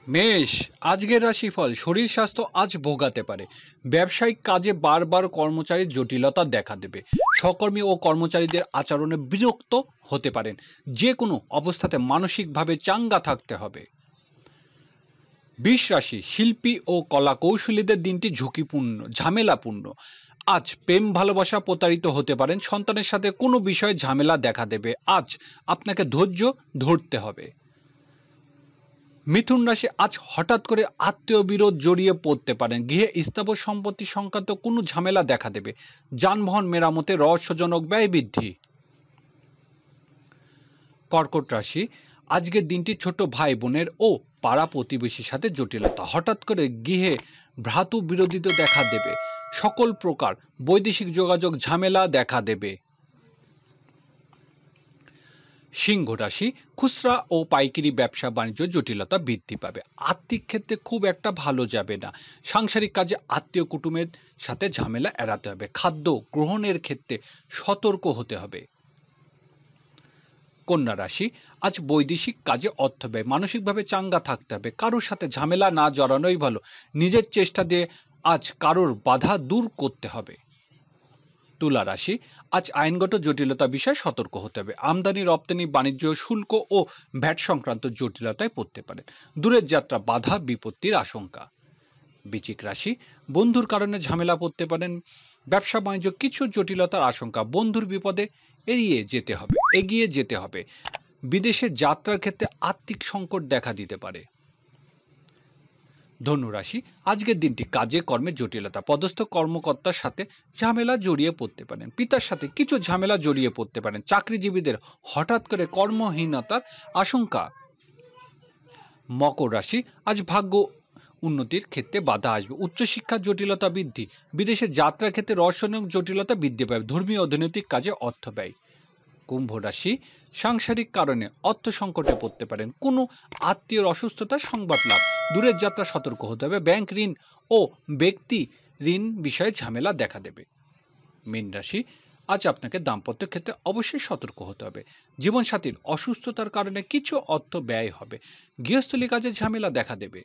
মেষ, আজকের রাশিফল। শরীর স্বাস্থ্য আজ ভোগাতে পারে। ব্যবসায়িক কাজে বারবার কর্মচারীর জটিলতা দেখা দেবে। সহকর্মী ও কর্মচারীদের আচরণে বিরক্ত হতে পারেন। যে কোনো অবস্থাতে মানসিকভাবে চাঙ্গা থাকতে হবে। বৃষ রাশি, শিল্পী ও কলা কৌশলীদের দিনটি ঝুঁকিপূর্ণ, ঝামেলাপূর্ণ। আজ প্রেম ভালোবাসা প্রতারিত হতে পারেন। সন্তানের সাথে কোনো বিষয়ে ঝামেলা দেখা দেবে। আজ আপনাকে ধৈর্য ধরতে হবে। মিথুন রাশি, আজ হঠাৎ করে আত্মীয় বিরোধ জড়িয়ে পড়তে পারেন। গৃহে স্থাবর সম্পত্তি সংক্রান্ত কোনো ঝামেলা দেখা দেবে। যানবাহন মেরামতে রহস্যজনক ব্যয় বৃদ্ধি। কর্কট রাশি, আজকের দিনটি ছোট ভাই বোনের ও পাড়া প্রতিবেশীর সাথে জটিলতা। হঠাৎ করে গৃহে ভ্রাতৃ বিরোধিতা দেখা দেবে। সকল প্রকার বৈদেশিক যোগাযোগ ঝামেলা দেখা দেবে। সিংহ রাশি, খুচরা ও পাইকারি ব্যবসা বাণিজ্য জটিলতা বৃদ্ধি পাবে। আর্থিক ক্ষেত্রে খুব একটা ভালো যাবে না। সাংসারিক কাজে আত্মীয় কুটুমের সাথে ঝামেলা এড়াতে হবে। খাদ্য গ্রহণের ক্ষেত্রে সতর্ক হতে হবে। কন্যা রাশি, আজ বৈদেশিক কাজে অর্থ ব্যয়। মানসিকভাবে চাঙ্গা থাকতে হবে। কারোর সাথে ঝামেলা না জড়ানোই ভালো। নিজের চেষ্টা দিয়ে আজ কারোর বাধা দূর করতে হবে। তুলা রাশি, আজ আইনগত জটিলতা বিষয়ে সতর্ক হতে হবে। আমদানি রপ্তানি বাণিজ্য শুল্ক ও ভ্যাট সংক্রান্ত জটিলতায় পড়তে পারেন। দূরের যাত্রা বাধা বিপত্তির আশঙ্কা। বৃশ্চিক রাশি, বন্ধুর কারণে ঝামেলা পড়তে পারেন। ব্যবসা বাণিজ্য কিছু জটিলতার আশঙ্কা। বন্ধুর বিপদে এগিয়ে যেতে হবে। বিদেশে যাত্রার ক্ষেত্রে আর্থিক সংকট দেখা দিতে পারে। ধনুরাশি, আজকের দিনটি কাজে কর্মে জটিলতা। পদস্থ কর্মকর্তার সাথে ঝামেলা জড়িয়ে পড়তে পারেন। পিতার সাথে কিছু ঝামেলা জড়িয়ে পড়তে পারেন। চাকরিজীবীদের হঠাৎ করে কর্মহীনতার আশঙ্কা। মকর রাশি, আজ ভাগ্য উন্নতির ক্ষেত্রে বাধা আসবে। উচ্চশিক্ষার জটিলতা বৃদ্ধি। বিদেশে যাত্রার ক্ষেত্রে রহস্যজনক জটিলতা বৃদ্ধি পাবে। ধর্মীয় অর্থনৈতিক কাজে অর্থ ব্যয়। কুম্ভ রাশি, সাংসারিক কারণে অর্থ সংকটে পড়তে পারেন। কোনো আত্মীয়র অসুস্থতার সংবাদ লাভ। দূরের যাত্রা সতর্ক হতে হবে। ব্যাংক ঋণ ও ব্যক্তি ঋণ বিষয়ে ঝামেলা দেখা দেবে। মীন রাশি, আজ আপনাকে দাম্পত্য ক্ষেত্রে অবশ্যই সতর্ক হতে হবে। জীবনসাথীর অসুস্থতার কারণে কিছু অর্থ ব্যয় হবে। গৃহস্থলী কাজে ঝামেলা দেখা দেবে।